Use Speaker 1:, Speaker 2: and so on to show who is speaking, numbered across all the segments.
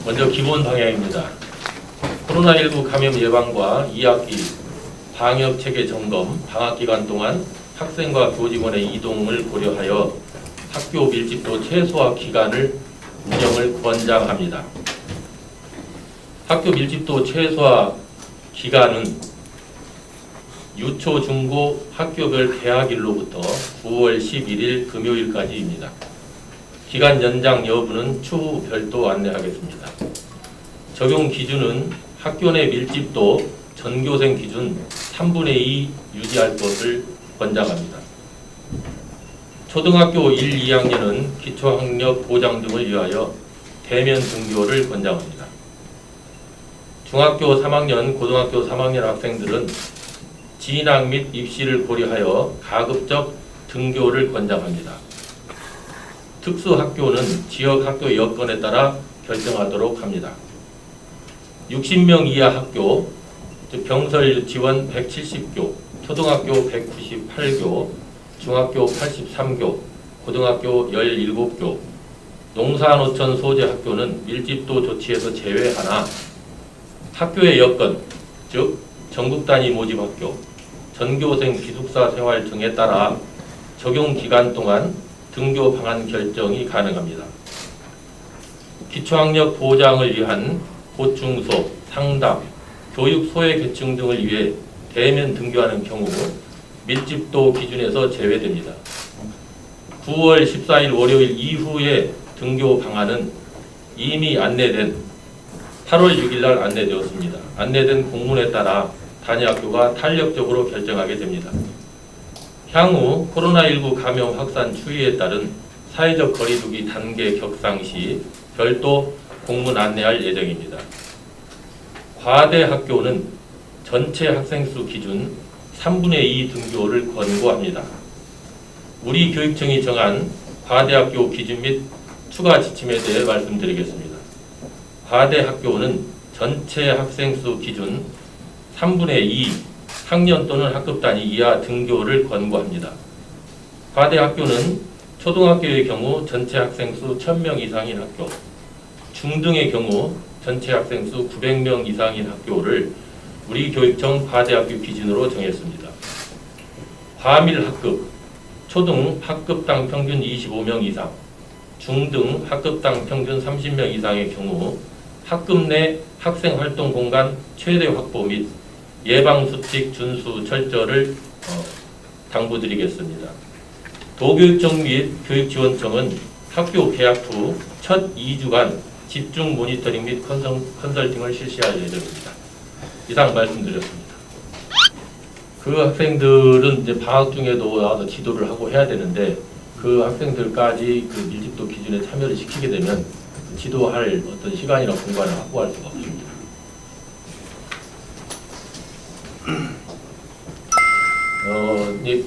Speaker 1: 먼저 기본 방향입니다. 코로나19 감염 예방과 2학기 방역체계 점검, 방학기간 동안 학생과 교직원의 이동을 고려하여 학교 밀집도 최소화 기간을 운영을 권장합니다. 학교 밀집도 최소화 기간은 유초, 중고 학교별 개학일로부터 9월 11일 금요일까지입니다. 기간 연장 여부는 추후 별도 안내하겠습니다. 적용 기준은 학교 내 밀집도 전교생 기준 3분의 2 유지할 것을 권장합니다. 초등학교 1, 2학년은 기초학력 보장 등을 위하여 대면 등교를 권장합니다. 중학교 3학년, 고등학교 3학년 학생들은 진학 및 입시를 고려하여 가급적 등교를 권장합니다. 특수학교는 지역학교 여건에 따라 결정하도록 합니다. 60명 이하 학교, 즉 병설 유치원 170교, 초등학교 198교, 중학교 83교, 고등학교 17교, 농사노천 소재 학교는 밀집도 조치에서 제외하나 학교의 여건, 즉 전국 단위 모집 학교, 전교생 기숙사 생활 등에 따라 적용 기간 동안 등교 방안 결정이 가능합니다. 기초학력 보장을 위한 보충소, 상담, 교육 소외 계층 등을 위해 대면 등교하는 경우 밀집도 기준에서 제외됩니다. 9월 14일 월요일 이후의 등교 방안은 이미 안내된 8월 6일 날 안내되었습니다. 안내된 공문에 따라 단위학교가 탄력적으로 결정하게 됩니다. 향후 코로나19 감염 확산 추이에 따른 사회적 거리두기 단계 격상 시 별도 공문 안내할 예정입니다. 과대 학교는 전체 학생 수 기준 3분의 2 등교를 권고합니다. 우리 교육청이 정한 과대학교 기준 및 추가 지침에 대해 말씀드리겠습니다. 과대학교는 전체 학생 수 기준 3분의 2 학년 또는 학급 단위 이하 등교를 권고합니다. 과대학교는 초등학교의 경우 전체 학생 수 1000명 이상인 학교, 중등의 경우 전체 학생 수 900명 이상인 학교를 우리 교육청 과대학교 기준으로 정했습니다. 과밀 학급, 초등 학급당 평균 25명 이상, 중등 학급당 평균 30명 이상의 경우 학급 내 학생 활동 공간 최대 확보 및 예방수칙 준수 철저를 당부드리겠습니다. 도교육청 및 교육지원청은 학교 개학 후 첫 2주간 집중 모니터링 및 컨설팅을 실시할 예정입니다. 이상 말씀드렸습니다. 그 학생들은 이제 방학 중에도 나와서 지도를 하고 해야 되는데 그 학생들까지 그 밀집도 기준에 참여를 시키게 되면 지도할 어떤 시간이나 공간을 확보할 수가 없습니다.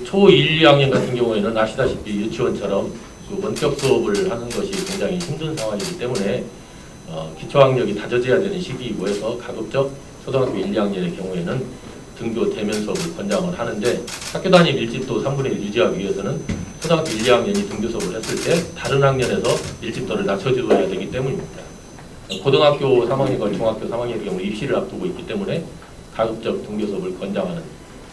Speaker 1: 초 1, 2학년 같은 경우에는 아시다시피 유치원처럼 그 원격 수업을 하는 것이 굉장히 힘든 상황이기 때문에 기초학력이 다져져야 되는 시기이고 해서 가급적 초등학교 1, 2학년의 경우에는 등교 대면 수업을 권장을 하는데 학교 단위 밀집도 3분의 1 유지하기 위해서는 초등학교 1, 2학년이 등교 수업을 했을 때 다른 학년에서 밀집도를 낮춰줘야 되기 때문입니다. 고등학교 3학년과 중학교 3학년의 경우 입시를 앞두고 있기 때문에 가급적 등교 수업을 권장하는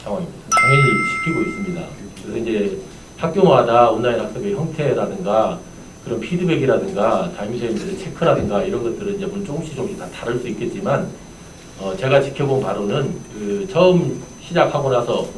Speaker 1: 상황입니다. 당연히 시키고 있습니다. 그래서 이제 학교마다 온라인 학습의 형태라든가 그런 피드백이라든가 담임선생님들의 체크라든가 이런 것들은 이제 물론 조금씩 다 다를 수 있겠지만 제가 지켜본 바로는 그 처음 시작하고 나서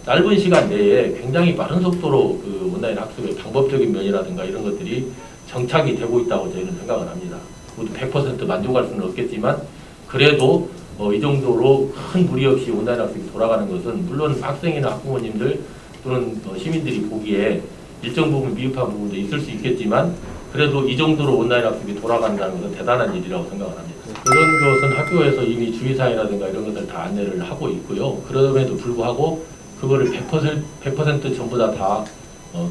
Speaker 1: 짧은 시간 내에 굉장히 빠른 속도로 그 온라인 학습의 방법적인 면이라든가 이런 것들이 정착이 되고 있다고 저희는 생각을 합니다. 모두 100% 만족할 수는 없겠지만 그래도 이 정도로 큰 무리 없이 온라인 학습이 돌아가는 것은 물론 학생이나 학부모님들 또는 시민들이 보기에 일정 부분 미흡한 부분도 있을 수 있겠지만 그래도 이 정도로 온라인 학습이 돌아간다는 것은 대단한 일이라고 생각을 합니다. 그런 것은 학교에서 이미 주의사항이라든가 이런 것들 다 안내를 하고 있고요. 그럼에도 불구하고 그거를 100% 전부 다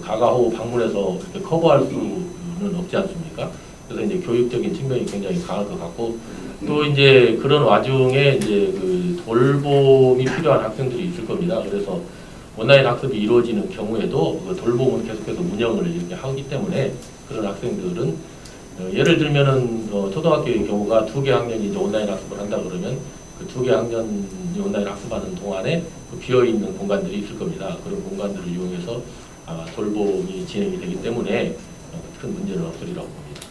Speaker 1: 가가호 방문해서 이렇게 커버할 수는 없지 않습니까? 그래서 이제 교육적인 측면이 굉장히 강할 것 같고 또 이제 그런 와중에 이제 그 돌봄이 필요한 학생들이 있을 겁니다. 그래서 온라인 학습이 이루어지는 경우에도 그 돌봄은 계속해서 운영을 이렇게 하기 때문에 그런 학생들은 예를 들면은 초등학교의 경우가 2개 학년이 이제 온라인 학습을 한다 그러면 그 2개 학년이 온라인 학습하는 동안에 그 비어 있는 공간들이 있을 겁니다. 그런 공간들을 이용해서 아마 돌봄이 진행이 되기 때문에 큰 문제는 없으리라고 봅니다.